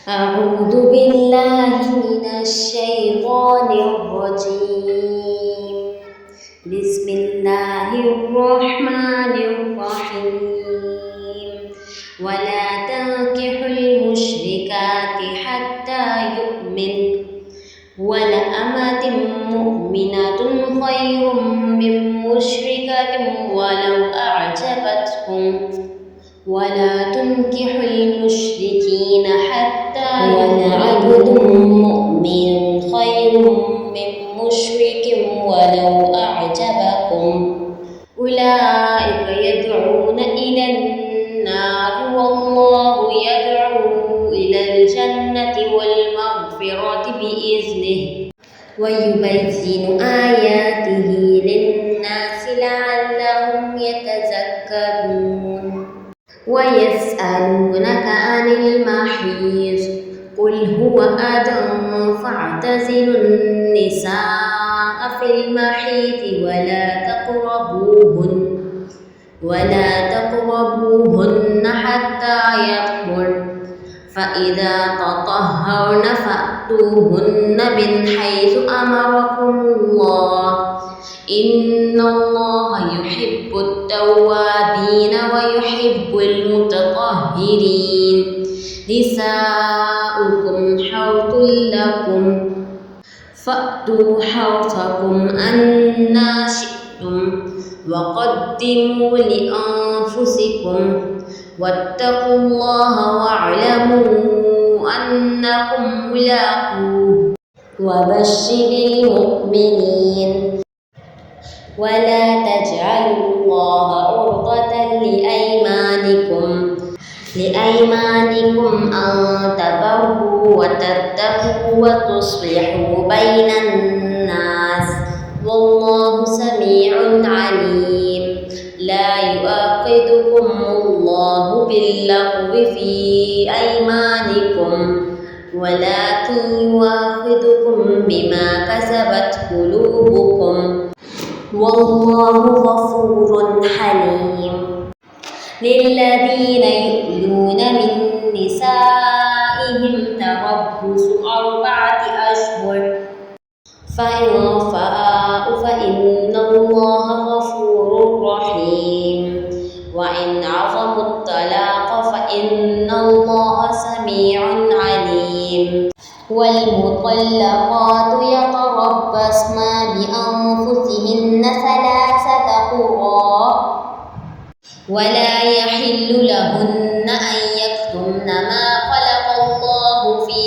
أعوذ بالله من الشيطان الرجيم. بسم الله الرحمن الرحيم. ولا تنكحوا المشركات حتى يؤمن ولأمة مؤمنة خير من مشركة ولو أعجبتكم ولا تنكحوا المشركين حتى ولعبد مؤمن خير من مشرك ولو أعجبكم أولئك يدعون إلى النار والله يدعو إلى الجنة والمغفرة بإذنه ويبين آياته للناس لعلهم يتذكرون ويسألونك عن المحيض قل هو أذى فاعتزلوا النساء في المحيض ولا تقربوهن حتى يطهرن فإذا تطهرن فأتوهن من حيث أمركم الله إن الله يحب التوابين ويحب المتطهرين نساؤكم حرث لكم فأتوا حرثكم أنى شئتم وقدموا لأنفسكم واتقوا الله واعلموا أنكم ملاقوه وبشر المؤمنين ولا تجعلوا الله عرضة لأيمانكم أن تبروا وتتقوا وتصلحوا بين الناس والله سميع عليم لا يؤاخذكم الله باللغو في أيمانكم ولكن يؤاخذكم بما كسبت قلوبكم والله غفور حليم للذين يؤلون من نسائهم تربص 4 أشهر فإن فاءوا فإن الله غفور رحيم وإن عزموا الطلاق فإن الله سميع عليم والمطلقات يتربصن بأنفسهن 3 قراء ولا يحل لهن أن يكتمن ما خلق الله في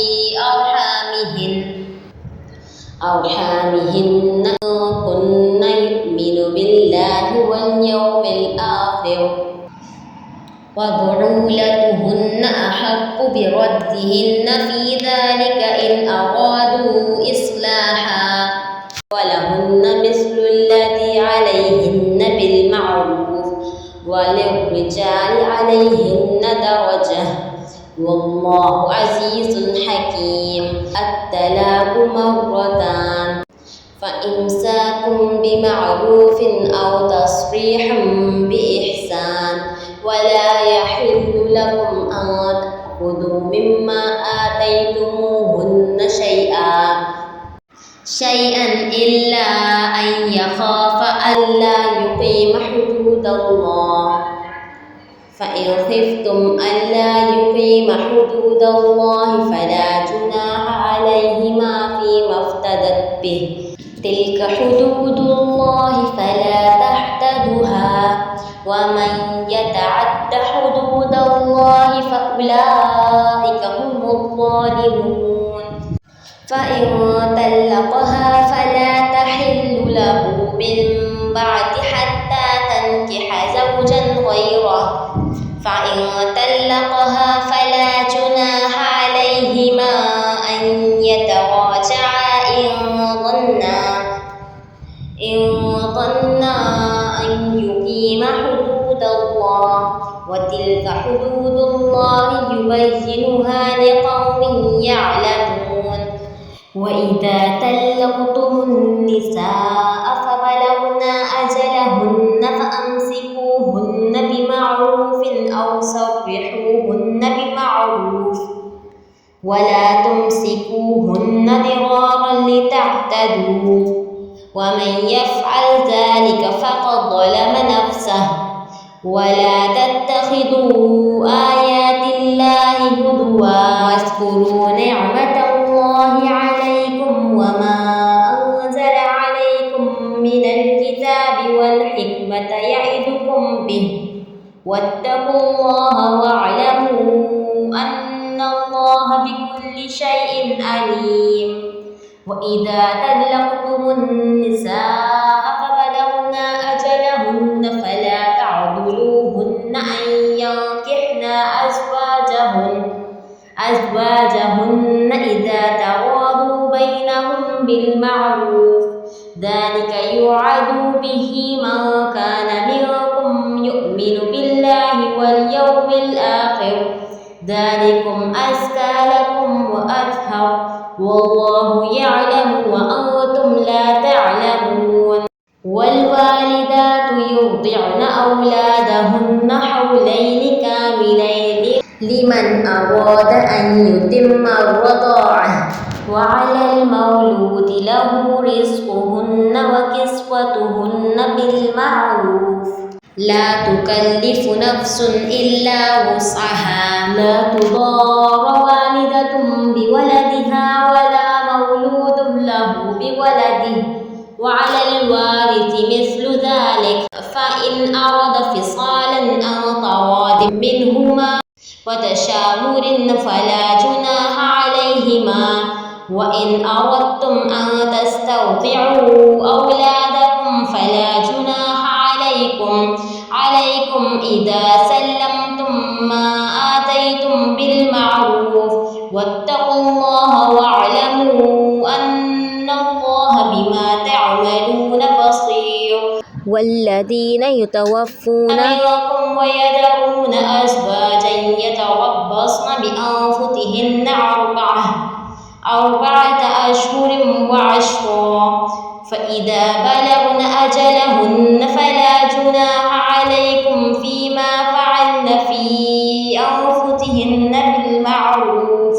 أرحامهن إن كن يؤمن بالله واليوم الآخر وبعولتهن أحق بردهن في ذلك إن أرادوا إصلاحا ولهن مثل الذي عليهن بالمعروف وللرجال عليهن درجة والله عزيز حكيم الطلاق 2 فإمساك بمعروف أو تصريح بإحسان ولا يحل لكم أن تأخذوا مما آتيتموهن شيئا إلا أن يخاف ألا يقيم حدود الله فإن خفتم ألا يقيم حدود الله فلا جناح عليهما فيما افتدت به تلك حدود الله فلا تحتدها ومن يتعد حدود الله فأولئك هم الظالمون فإن طلقها فلا تحل له من بعد حتى تنكح زوجا غيره فإن طلقها فلا جناح عليهما أن يتراجعا إن ظنا أن يقيما حدود الله وتلك حدود الله يبينها لقوم يعلمون وإذا طلقتم النساء فبلغن أجلهن فأمسكوهن بمعروف أو سرحوهن بمعروف ولا تمسكوهن ضرارا لتعتدوا ومن يفعل ذلك فقد ظلم نفسه ولا تتخذوا آيات الله هزوا واذكروا نعمة الله عليكم وما أنزل عليكم من الكتاب والحكمة يعظكم به واتقوا الله واعلموا أن الله بكل شيء عليم وإذا طلقتم النساء فبلغن أجلهن فلا تعضلوهن أن ينكحن أزواجهن إذا تراضوا بينهم بالمعروف ذلك يوعظ به من كان منكم يؤمن بالله واليوم الآخر ذلكم أزكى لكم وأطهر والله يعلم وأنتم لا تعلمون والوالدات يرضعن أولادهن حولين كاملين لمن أراد أن يتم الرضاعة وعلى المولود له رزقهن وكسوتهن بالمعروف لا تكلف نفس إلا وسعها لا تضار والدة بولدها ولا مولود له بولده وعلى الوارث مثل ذلك فإن أراد فصالا عن تراض منهما وتشاور فلا جناح عليهما وإن أردتم أن تسترضعوا أولادكم فلا جناح عليكم إذا سلمتم ما آتيتم بالمعروف واتقوا الله واعلموا أن الله بما تعملون بصير والذين يتوفون منكم ويذرون أزواجا يتربصن بأنفسهن أربعة أشهر وعشرا فإذا بلغن أجلهن فلا جناح عليكم فيما فعلن في أنفسهن بالمعروف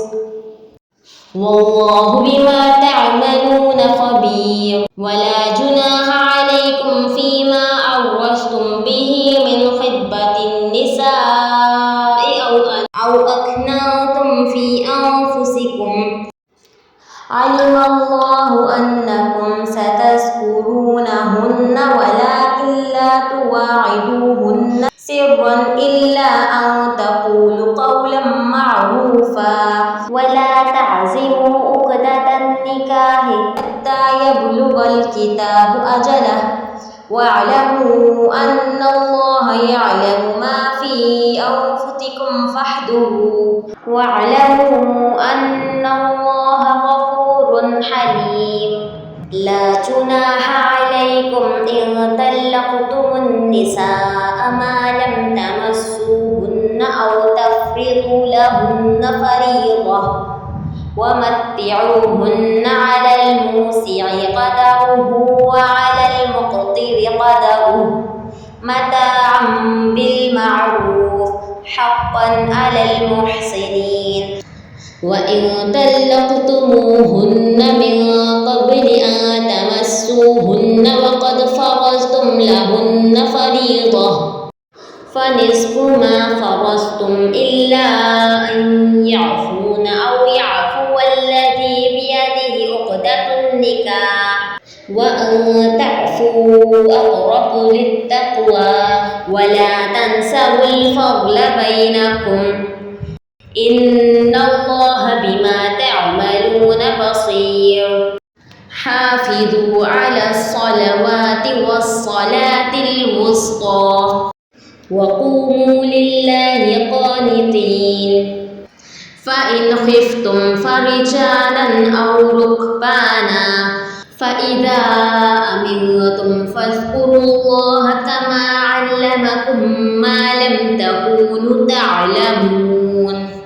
والله بما تعملون خبير ولا جناح عليكم فيما عرضتم به من خطبة النساء أو أكننتم في أنفسكم علم الله أنكم ستذكرونهن ولكن لا تواعدوهن سرا إلا أن تقولوا قولا معروفا ولا تعزموا عقدة النكاح حتى يبلغ الكتاب أجله واعلموا أن الله يعلم ما في أنفسكم فاحذروه واعلموا أن الله غفور حليم لا جناح عليكم إن طلقتم النساء ما لم تمسوهن أو تفرضوا لهن فريضة ومتعوهن على الموسع قدره وعلى المقتر قدره متاعا بالمعروف حقا على المحسنين وإن طلقتموهن من قبل أن تمسوهن وقد فرضتم لهن فريضة فنصف ما فرضتم إلا أن يعفون أو يعفو الذي بيده عقدة النكاح وأن تعفوا أقرب للتقوى ولا تنسوا الفضل بينكم إن الله بما تعملون بصير حافظوا على الصلوات والصلاة الوسطى وقوموا لله قانتين فإن خفتم فرجالا أو ركبانا فإذا أمنتم فاذكروا الله كما علمكم ما لم تكونوا تعلمون